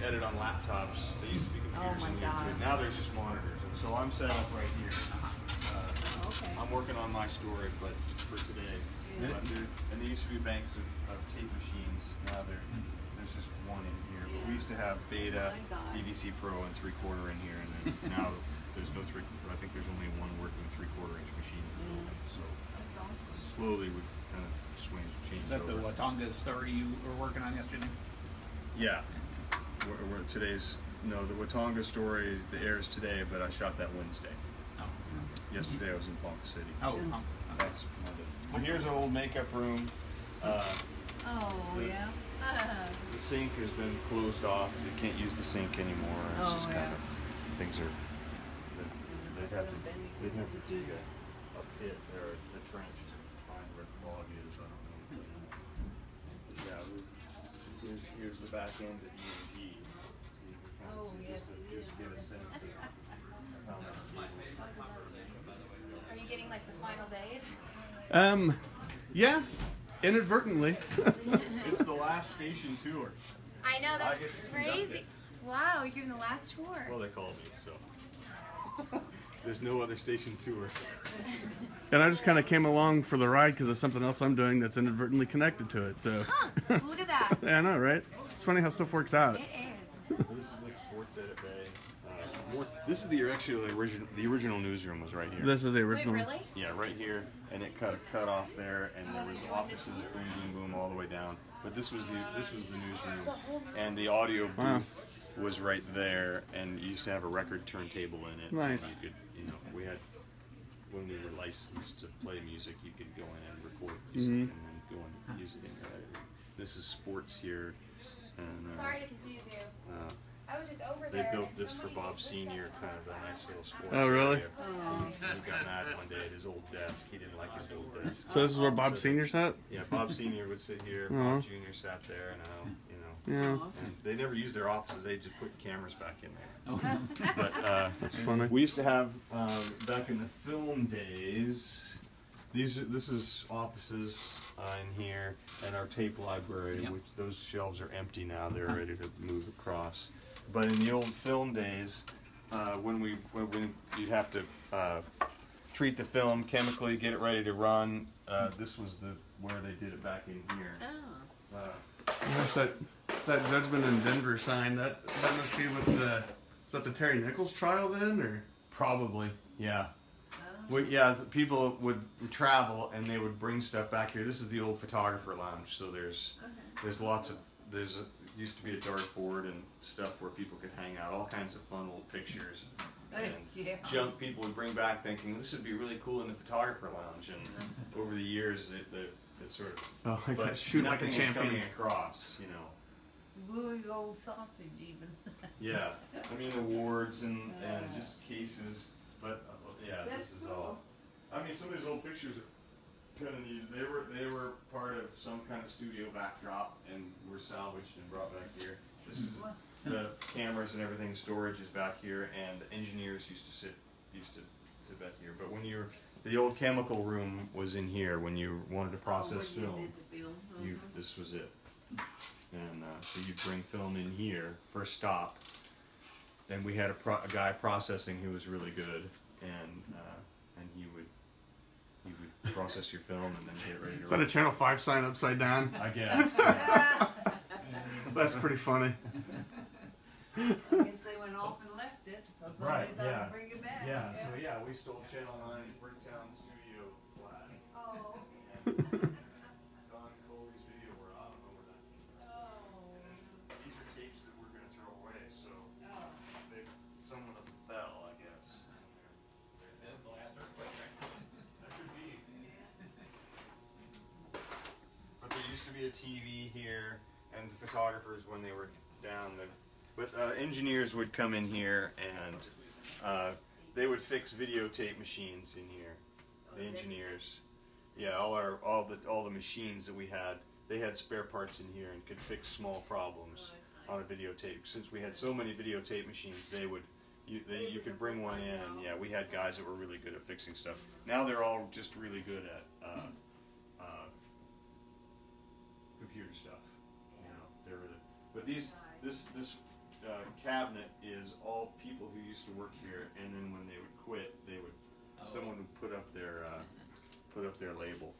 edit on laptops. They used to be computers and you do it. Now there's just monitors. And so I'm set up right here. Okay. I'm working on my story, but for today. Yeah. But and there used to be banks of tape machines. Now there's just one in here. But we used to have Beta, DVC Pro, and 3/4 in here, and then now there's no I think there's only one working 3/4 inch machine in the building. So That's awesome. slowly we kind of changed Is that over. the Watonga story you were working on yesterday? Yeah. Today's the Watonga story that airs today, but I shot that Wednesday. Oh. Yesterday I was in Ponca City. Oh. Yeah. That's Monday. But here's our old makeup room. Yeah. The sink has been closed off. You can't use the sink anymore. It's just kind of things are. They'd have to dig a pit or a trench to find where the log is. I don't know. But, yeah, here's the back end of E&G. Oh, yes, it is. Just get a sense of how much. Are you getting like the final days? Yeah, inadvertently. It's the last station tour. I know, that's I get to crazy. conduct it. Wow, you're in the last tour. Well, they call me, so. There's no other station tour. And I just kind of came along for the ride because of something else I'm doing that's inadvertently connected to it. So. Huh, look at that. Yeah, I know, right? It's funny how stuff works out. It is. This is like Sports Edit Bay. This is the original newsroom was right here. This is the Wait, original. really? Yeah, right here, and it cut off there, and there was offices, boom, boom, boom, all the way down. But this was the newsroom, and the audio booth was right there, and you used to have a record turntable in it. Nice. You could, we had when we were licensed to play music, you could go in and record music and then go and use it in your editing. This is sports here, and Sorry to confuse you. I was just over they there. built and this for somebody Bob just switched Senior, up. kind of a nice little sports. Oh, really? area. He got mad one day at his old desk. He didn't like his old desk. So this is where Bob Senior sat? Yeah, Bob Senior would sit here. Bob Junior sat there, and Yeah. and they never used their offices. They just put cameras back in there. Oh. But That's funny. we used to have back in the film days. This is offices in here, and our tape library. Yep. Which those shelves are empty now. They're ready to move across. But in the old film days, when you'd have to treat the film chemically, get it ready to run, this was where they did it back in here. Oh. Gosh, that Judgment in Denver sign, that must be with is that the Terry Nichols trial then, or? Probably, yeah. People would travel and they would bring stuff back here. This is the old photographer lounge, so there's lots of used to be a dartboard and stuff where people could hang out, all kinds of fun old pictures and junk people would bring back, thinking this would be really cool in the photographer lounge. And over the years, it sort of but shoot like a nothing was champion. coming across, Blue gold sausage even. Yeah, I mean awards and just cases, but yeah, That's this is cool. all. I mean, some of these old pictures are kind of neat. They were part of some kind of studio backdrop and were salvaged and brought back here. This is the cameras and everything. Storage is back here, and the engineers used to sit back here. But the old chemical room was in here when you wanted to process when you film. did the film. This was it. And so you'd bring film in here for a stop. Then we had a guy processing who was really good, and he would process your film and then get ready to. Is that a Channel 5 sign upside down? I guess. That's pretty funny. I guess they went off and left it, so somebody Right, thought yeah. to bring it back. Yeah. So yeah, we stole Channel 9 Bricktown Studio flag. Oh. Don Coley's video where I don't know where that came from. Oh. These are tapes that we're gonna throw away, so Oh. some of them fell, I guess. That could be. But there used to be a TV here, and the photographers, when they were down, engineers would come in here and they would fix videotape machines in here. The engineers, yeah, all the machines that we had, they had spare parts in here and could fix small problems on a videotape. Since we had so many videotape machines, you could bring one in, and yeah, we had guys that were really good at fixing stuff. Now they're all just really good at computer stuff. They're really, but this cabinet is all people who used to work here, and then when they would quit, they would someone would put up their label.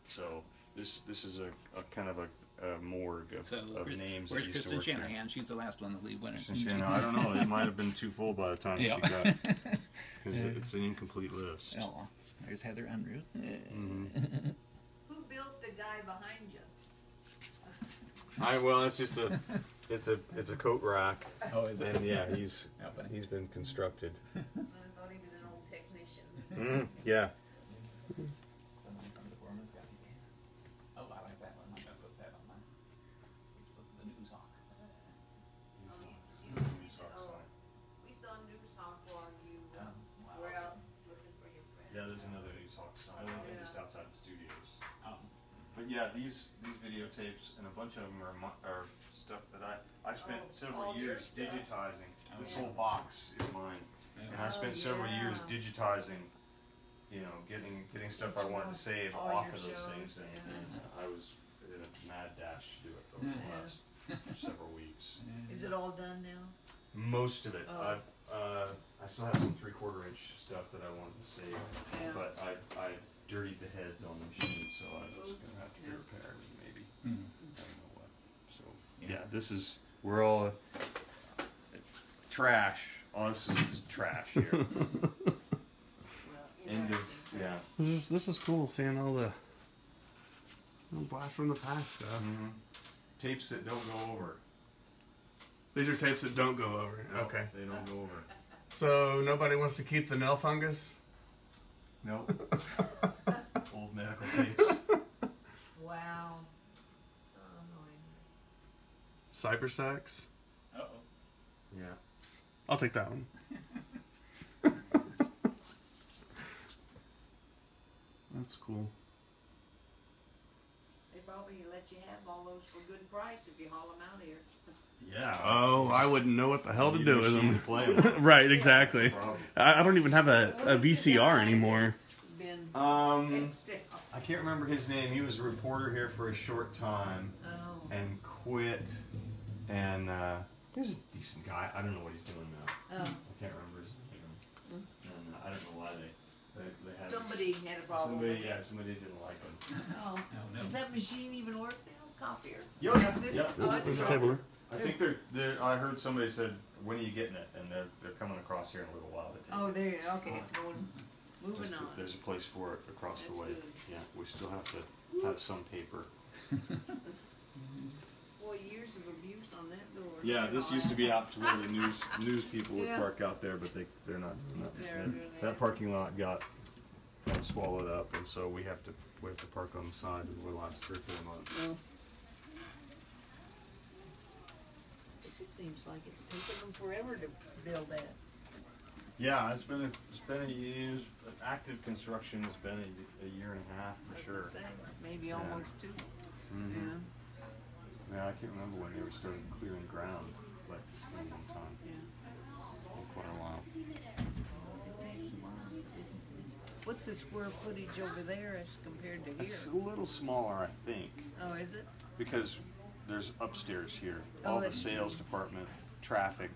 So this is a kind of a morgue of names. Where's that used Kristen to work Shanahan? She's the last one to leave winner. Kristen Shanahan, I don't know. It might have been too full by the time she got, because it's an incomplete list. Oh, there's Heather Unruh. Who built the guy behind you? Well, it's just it's a coat rack, Oh, is it? and yeah, he's How funny. been constructed. I thought he was an old technician. Yeah. Someone from the foreman's got the case. Oh, I like that one. I'm gonna put that on my Facebook. The News Hawk. We saw News Hawk while you Wow. were out looking for your friend. Yeah, there's another News Hawk sign just outside the studios. Oh. But yeah, these videotapes and a bunch of them are stuff that I spent several all your years stuff. digitizing. This yeah. whole box is mine, and I spent several years digitizing. Getting stuff I wanted to save all off your of those shows, things, and I was in a mad dash to do it over the last several weeks. Is it all done now? Most of it. Oh. I still have some 3/4 inch stuff that I wanted to save, Yeah. but I dirtied the heads on the machine, so I'm just gonna have to be repaired maybe. I don't know what. So yeah, we're all trash. Oh, this is trash here. End of yeah. This is cool seeing all the blast from the past stuff. Tapes that don't go over. These are tapes that don't go over. No, Okay. they don't go over. So nobody wants to keep the nail fungus? Nope. Old medical tapes. Wow. Oh, annoying. Cybersex? Uh-oh. Yeah. I'll take that one. That's cool. They probably let you have all those for good price if you haul them out here. Yeah. Oh, I wouldn't know what the hell to Need do a with machine them. to play 'em. Right, exactly. Problem. I don't even have a What's the VCR guy anymore. that's Been fixed it? I can't remember his name. He was a reporter here for a short time Oh. and quit. And he's a decent guy. I don't know what he's doing now. Oh. I can't remember his name. And I don't know why they had Somebody had a problem. somebody didn't like him. Oh. Oh, no. Does that machine even work now? Copier? Yeah, This- yeah. oh, it's There's a a table copier. there. I think I heard somebody said, when are you getting it? And they're coming across here in a little while. to take Oh, it. there. Okay, it's going. Moving There's- on. There's a place for it across That's the way. good. Yeah, we still have to have some paper. Boy, years of abuse on that door. Yeah, this used to be out to where the news people would Yeah. park out there, but they're not doing that. They're doing That that. parking lot got swallowed up, and so we have to park on the side for the last 3 or 4 months. Well, it just seems like it's taken them forever to build that. Yeah, it's been a year. Active construction has been a year and a half I for was sure. gonna say, maybe almost 2. Mhm. Yeah, I can't remember when they were starting clearing ground, but it's been a long time, Yeah. quite a while. It takes a while. What's the square footage over there as compared to It's a here? little smaller, I think, Oh, is it? because there's upstairs here. Oh, All the that's sales department, traffic,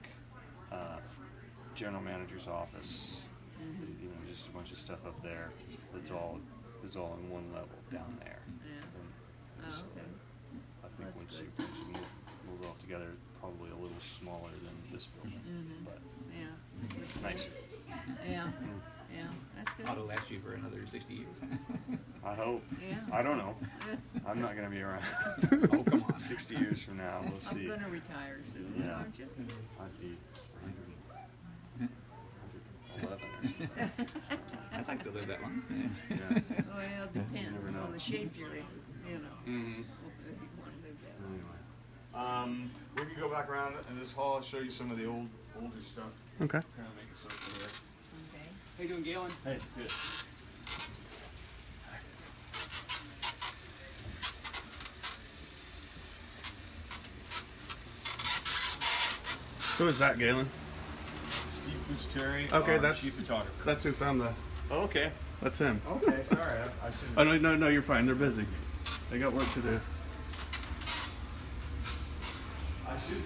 general manager's office, just a bunch of stuff up there. It's all in one level down there. Yeah. And Oh, so okay. I think That's once good. you move all together, probably a little smaller than this building, but Yeah. nicer. Yeah. Yeah. That's good. Auto last you for another 60 years. I hope. Yeah. I don't know. I'm not gonna be around. Oh, come on. 60 years from now, we'll I'm see. gonna retire soon, Yeah. aren't you? I'd be 111 or something. I'd like to live that long. Yeah. Well, it never depends know. on the shape you're in, you know. Mm-hmm. If you want to live that way. Anyway, we can go back around in this hall and show you some of the older stuff. Okay. Kind of make a circle here. Okay. How you doing, Galen? Hey, good. Who is that, Galen? Steve Busteri, Okay, our that's- chief photographer. That's who found the. Oh, okay. That's him. Okay, sorry, I should. Oh no, you're fine. They're busy. They got work to do. I should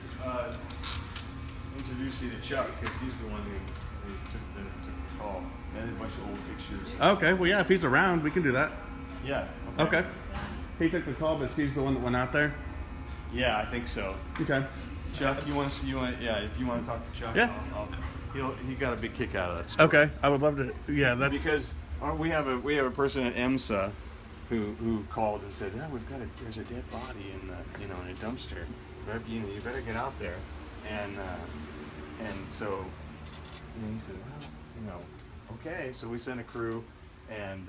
introduce you to Chuck because he's the one who took the call. And a bunch of old pictures. Okay, well, yeah, if he's around, we can do that. Yeah. Okay. He took the call, but Steve's the one that went out there? Yeah, I think so. Okay. Chuck, if you want to talk to Chuck, Yeah. he got a big kick out of that story. Okay, I would love to. Yeah, that's Because we have a person at EMSA who called and said, there's a dead body in a dumpster. You better get out there. And so he said, well, okay. So we sent a crew, and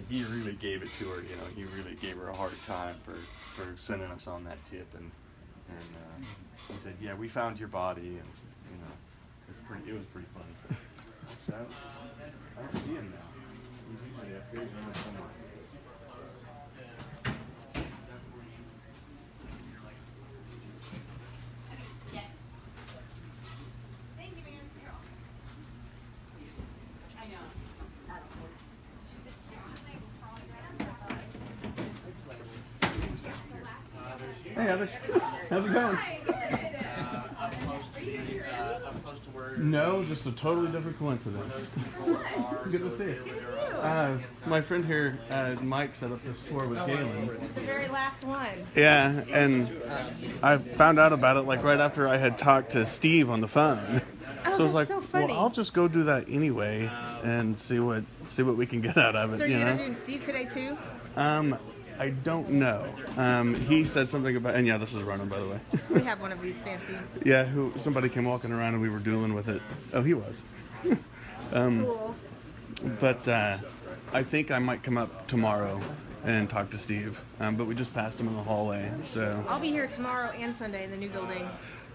he really gave it to her. He really gave her a hard time for sending us on that tip. And he said, yeah, we found your body, and it was pretty funny. So I don't see him now. He's usually up here somewhere. Yes. Thank you, ma'am. I know. She said, Hey, Heather. How's it going? I'm close to where. No, just a totally different coincidence. Good to see you. My friend here, Mike, set up this tour with Galen. The very last one. Yeah, and I found out about it like right after I had talked to Steve on the phone. Oh, So I was like, that's so funny. well, I'll just go do that anyway and see what we can get out of it. So are you you know? interviewing Steve today too? I don't know. He said something about, and yeah, this is Ronan, by the way. We have one of these fancy. Yeah, somebody came walking around and we were dueling with it. Oh, he was. Cool. But I think I might come up tomorrow and talk to Steve. But we just passed him in the hallway, so I'll be here tomorrow and Sunday in the new building.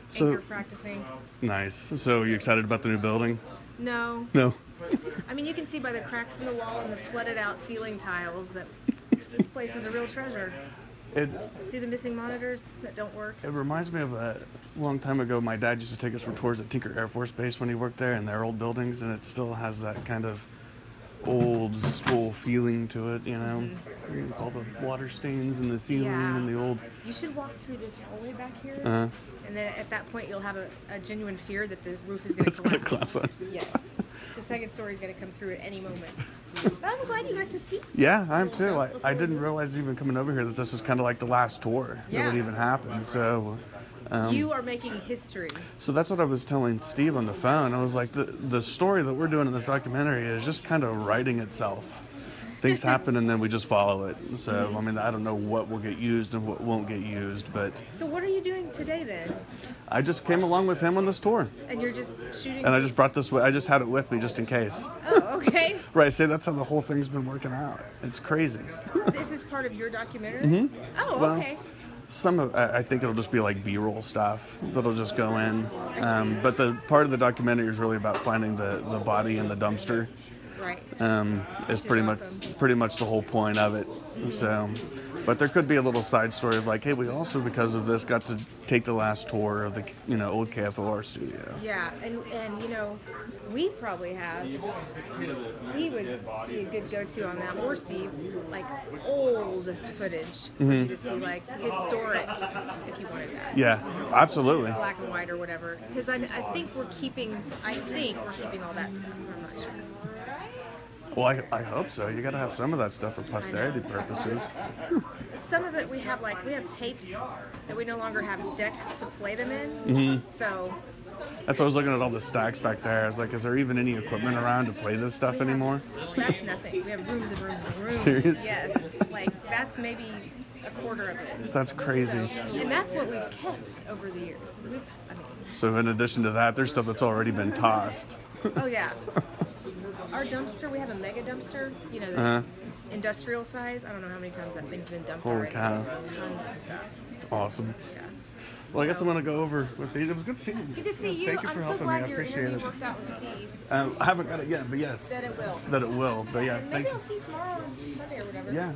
So- Anchor practicing. nice. So, are you excited about the new building? No. No. I mean, you can see by the cracks in the wall and the flooded out ceiling tiles that this place is a real treasure. It See the missing monitors that don't work? reminds me of a long time ago. My dad used to take us for tours at Tinker Air Force Base when he worked there, and their old buildings, and it still has that kind of old school feeling to it. You know, all the water stains in the ceiling Yeah. and the old. You should walk through this hallway back here. Uh, And then at that point, you'll have a genuine fear that the roof is going it's to gonna collapse. collapse on. Yes. The second story is going to come through at any moment. But I'm glad you got to see. Yeah, I am too. I didn't realize even coming over here that this is kind of like the last tour that Yeah. would even happen. So. You are making history. So that's what I was telling Steve on the phone. I was like, the story that we're doing in this documentary is just kind of writing itself. Things happen and then we just follow it. So, I mean, I don't know what will get used and what won't get used, but So what are you doing today then? I just came along with him on this tour. And you're just shooting? And I just brought this, I just had it with me just in case. Oh, okay. Right, see, that's how the whole thing's been working out. It's crazy. This is part of your documentary? Oh, Well, okay. Some of, I think it'll just be like B-roll stuff that'll just go in. But the part of the documentary is really about finding the body in the dumpster. Right. Is is pretty awesome. much the whole point of it. So, but there could be a little side story of like, hey, we also because of this got to take the last tour of the old KFOR studio. Yeah, and we probably have. He would be a good go-to on that, or Steve, like old footage for you to see, like historic, if you wanted that. Yeah, absolutely. Black and white or whatever, because I think we're keeping all that stuff. I'm not sure. Well, I hope so. You got to have some of that stuff for posterity purposes. Some of it we have tapes that we no longer have decks to play them in. So That's why I was looking at all the stacks back there. I was like, is there even any equipment around to play this stuff anymore? that's nothing. We have rooms and rooms and rooms. Serious? Yes, like that's maybe a quarter of it. That's crazy. And that's what we've kept over the years. So in addition to that, there's stuff that's already been tossed. Oh yeah. Our dumpster, we have a mega dumpster, the industrial size. I don't know how many times that thing's been dumped Holy already. cow. There's tons of stuff. It's awesome. Yeah. Well, I guess I'm gonna go over with these. It was good seeing you. Good to see you. Thank you I'm for so helping me. I glad your appreciate interview it. worked out with Steve. I haven't got it yet, but yes. That it will. That it will. But yeah, And thank maybe you. I'll see you tomorrow or Sunday or whatever. Yeah,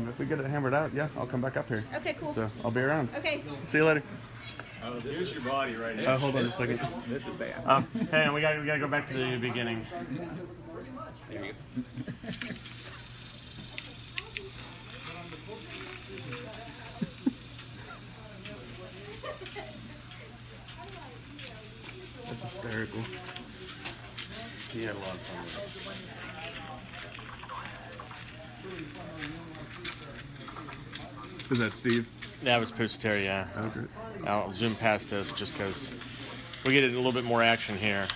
if we get it hammered out, yeah, I'll come back up here. Okay, cool. So I'll be around. Okay. See you later. Here's your body right here. Hold on a second. This is bad. Hang on, we gotta go back to the beginning. There you go. That's hysterical. He had a lot of fun with it. Is that Steve? That was Pusateri, yeah. Oh, great. I'll zoom past this just because we get a little bit more action here.